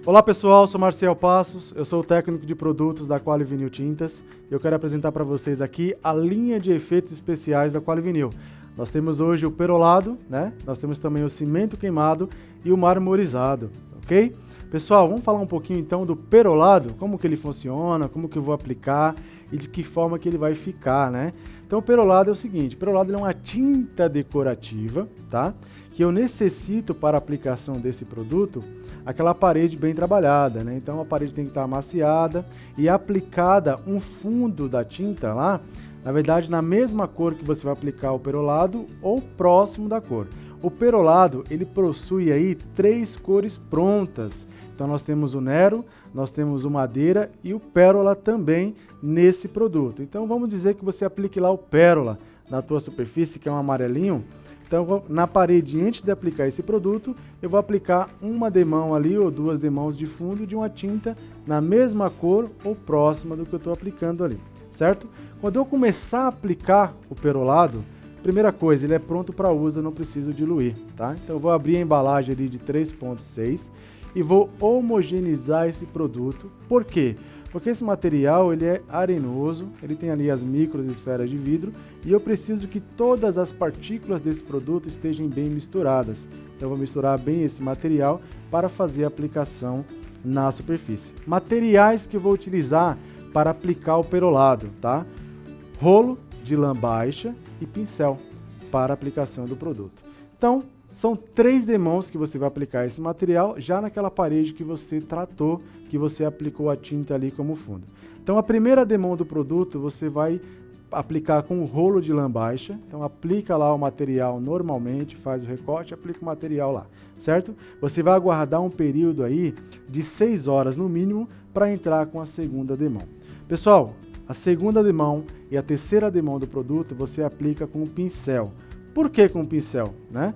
Olá pessoal, sou Marcel Passos, eu sou o técnico de produtos da Quali Vinil Tintas e eu quero apresentar para vocês aqui a linha de efeitos especiais da Quali Vinil. Nós temos hoje o perolado, né? Nós temos também o cimento queimado e o marmorizado, ok? Pessoal, vamos falar um pouquinho então do perolado, como que ele funciona, como que eu vou aplicar e de que forma que ele vai ficar, né? Então o perolado é o seguinte, o perolado é uma tinta decorativa, tá? Que eu necessito para a aplicação desse produto aquela parede bem trabalhada, né? Então a parede tem que estar amaciada e aplicada um fundo da tinta lá, na verdade na mesma cor que você vai aplicar o perolado ou próximo da cor. O perolado, ele possui aí 3 cores prontas. Então nós temos o Nero, nós temos o Madeira e o Pérola também nesse produto. Então vamos dizer que você aplique lá o Pérola na tua superfície, que é um amarelinho. Então na parede, antes de aplicar esse produto, eu vou aplicar uma demão ali ou 2 demãos de fundo de uma tinta na mesma cor ou próxima do que eu estou aplicando ali, certo? Quando eu começar a aplicar o perolado, primeira coisa, ele é pronto para uso, eu não preciso diluir, tá? Então eu vou abrir a embalagem ali de 3,6 e vou homogeneizar esse produto. Por quê? Porque esse material ele é arenoso, ele tem ali as microesferas de vidro e eu preciso que todas as partículas desse produto estejam bem misturadas. Então eu vou misturar bem esse material para fazer a aplicação na superfície. Materiais que eu vou utilizar para aplicar o perolado, tá? Rolo de lã baixa e pincel para aplicação do produto. Então, são 3 demãos que você vai aplicar esse material já naquela parede que você tratou, que você aplicou a tinta ali como fundo. Então, a primeira demão do produto você vai aplicar com o rolo de lã baixa. Então, aplica lá o material normalmente, faz o recorte, aplica o material lá, certo? Você vai aguardar um período aí de 6 horas no mínimo para entrar com a segunda demão. Pessoal, a segunda demão e a terceira demão do produto você aplica com o pincel. Por que com o pincel, né?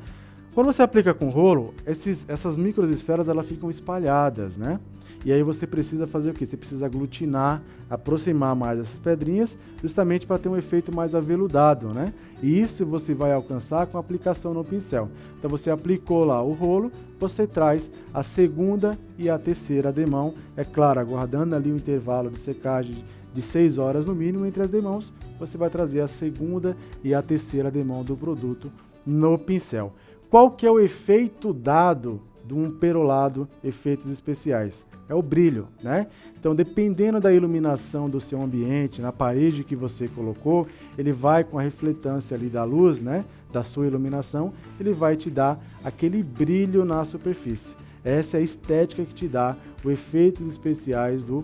Quando você aplica com rolo, essas microesferas elas ficam espalhadas, né? E aí você precisa fazer o quê? Você precisa aglutinar, aproximar mais essas pedrinhas, justamente para ter um efeito mais aveludado, né? E isso você vai alcançar com a aplicação no pincel. Então você aplicou lá o rolo, você traz a segunda e a terceira demão, é claro, aguardando ali o intervalo de secagem de 6 horas no mínimo entre as demãos, você vai trazer a segunda e a terceira demão do produto no pincel. Qual que é o efeito dado de um perolado efeitos especiais? É o brilho, né? Então, dependendo da iluminação do seu ambiente, na parede que você colocou, ele vai com a refletância ali da luz, né? Da sua iluminação, ele vai te dar aquele brilho na superfície. Essa é a estética que te dá os efeitos especiais do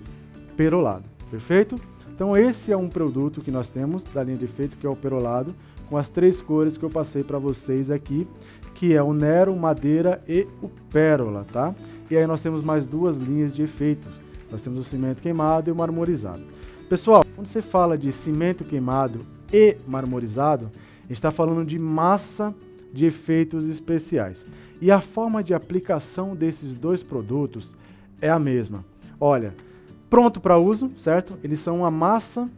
perolado, perfeito? Então, esse é um produto que nós temos da linha de efeito, que é o perolado, com as 3 cores que eu passei para vocês aqui, que é o Nero, o Madeira e o Pérola, tá? E aí nós temos mais 2 linhas de efeitos. Nós temos o cimento queimado e o marmorizado. Pessoal, quando você fala de cimento queimado e marmorizado, a gente está falando de massa de efeitos especiais. E a forma de aplicação desses 2 produtos é a mesma. Olha, pronto para uso, certo? Eles são uma massa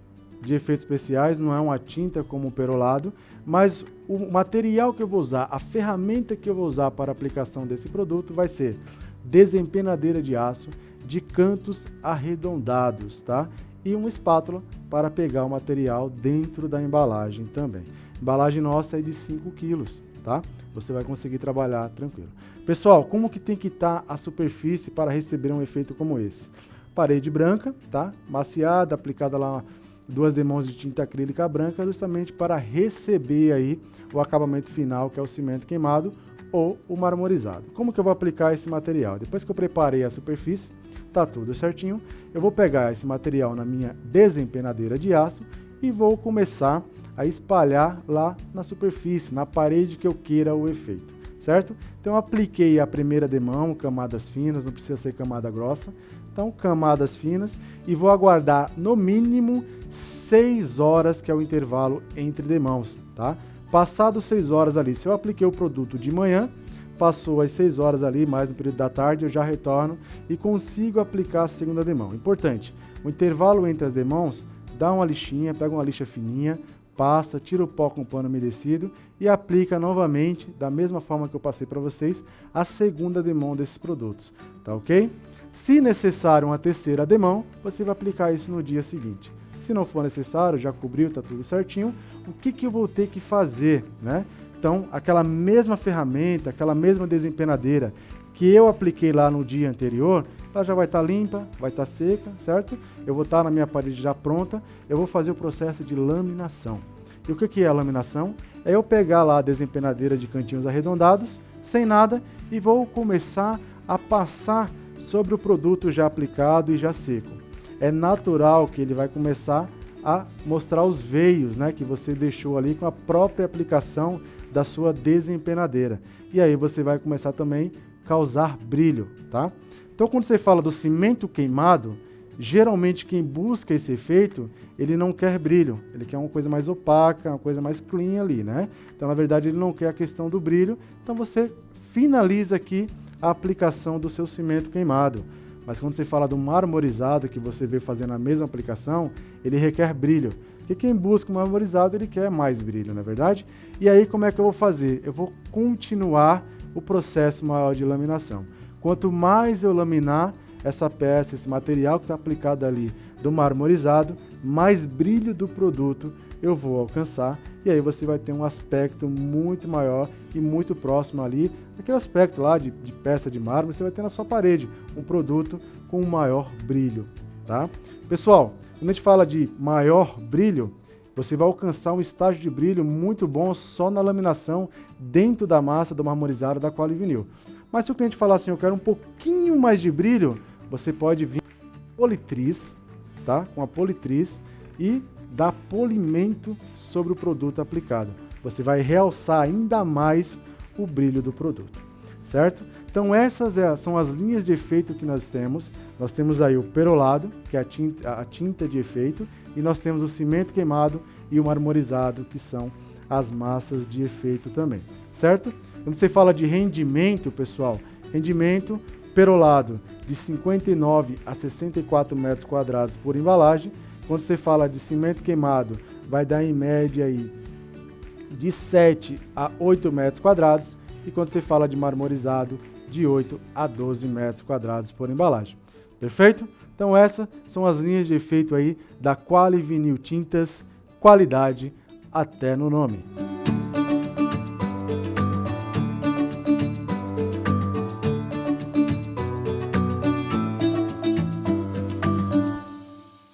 de efeitos especiais, não é uma tinta como o perolado, mas o material que eu vou usar, a ferramenta que eu vou usar para a aplicação desse produto vai ser desempenadeira de aço de cantos arredondados, tá? E uma espátula para pegar o material dentro da embalagem também. A embalagem nossa é de 5 quilos, tá? Você vai conseguir trabalhar tranquilo. Pessoal, como que tem que estar a superfície para receber um efeito como esse? Parede branca, tá? Maciada, aplicada lá 2 demãos de tinta acrílica branca, justamente para receber aí o acabamento final, que é o cimento queimado ou o marmorizado. Como que eu vou aplicar esse material? Depois que eu preparei a superfície, tá tudo certinho, eu vou pegar esse material na minha desempenadeira de aço e vou começar a espalhar lá na superfície, na parede que eu queira o efeito, certo? Então eu apliquei a primeira demão, camadas finas, não precisa ser camada grossa, então camadas finas, e vou aguardar no mínimo 6 horas, que é o intervalo entre demãos, tá? Passado 6 horas ali, se eu apliquei o produto de manhã, passou as 6 horas ali, mais no período da tarde, eu já retorno e consigo aplicar a segunda demão. Importante, o intervalo entre as demãos, dá uma lixinha, pega uma lixa fininha, passa, tira o pó com o pano umedecido e aplica novamente, da mesma forma que eu passei para vocês, a segunda demão desses produtos, tá ok? Se necessário uma terceira ademão, você vai aplicar isso no dia seguinte. Se não for necessário, já cobriu, está tudo certinho, o que eu vou ter que fazer, né? Então, aquela mesma ferramenta, aquela mesma desempenadeira que eu apliquei lá no dia anterior, ela já vai estar limpa, vai estar seca, certo? Eu vou estar na minha parede já pronta, eu vou fazer o processo de laminação. E o que é a laminação? É eu pegar lá a desempenadeira de cantinhos arredondados, sem nada, e vou começar a passar sobre o produto já aplicado e já seco. É natural que ele vai começar a mostrar os veios, né, que você deixou ali com a própria aplicação da sua desempenadeira. E aí você vai começar também a causar brilho, tá? Então, quando você fala do cimento queimado, geralmente quem busca esse efeito, ele não quer brilho, ele quer uma coisa mais opaca, uma coisa mais clean ali, né? Então, na verdade, ele não quer a questão do brilho, então você finaliza aqui a aplicação do seu cimento queimado. Mas quando você fala do marmorizado, que você vê fazendo a mesma aplicação, ele requer brilho. Porque quem busca o marmorizado, ele quer mais brilho, não é verdade? E aí, como é que eu vou fazer? Eu vou continuar o processo maior de laminação. Quanto mais eu laminar essa peça, esse material que está aplicado ali do marmorizado, mais brilho do produto eu vou alcançar. E aí você vai ter um aspecto muito maior e muito próximo ali, aquele aspecto lá de peça de mármore, você vai ter na sua parede um produto com maior brilho, tá? Pessoal, quando a gente fala de maior brilho, você vai alcançar um estágio de brilho muito bom só na laminação dentro da massa do marmorizado da Quali-Vinil. Mas se o cliente falar assim, eu quero um pouquinho mais de brilho, você pode vir com politriz, tá? Com a politriz e dar polimento sobre o produto aplicado. Você vai realçar ainda mais o brilho do produto, certo? Então essas são as linhas de efeito que nós temos. Nós temos aí o perolado, que é a tinta de efeito, e nós temos o cimento queimado e o marmorizado, que são as massas de efeito também, certo? Quando você fala de rendimento, pessoal, rendimento perolado de 59 a 64 metros quadrados por embalagem. Quando você fala de cimento queimado, vai dar em média aí de 7 a 8 metros quadrados. E quando você fala de marmorizado, de 8 a 12 metros quadrados por embalagem. Perfeito? Então essas são as linhas de efeito aí da Quali Vinil Tintas, qualidade até no nome.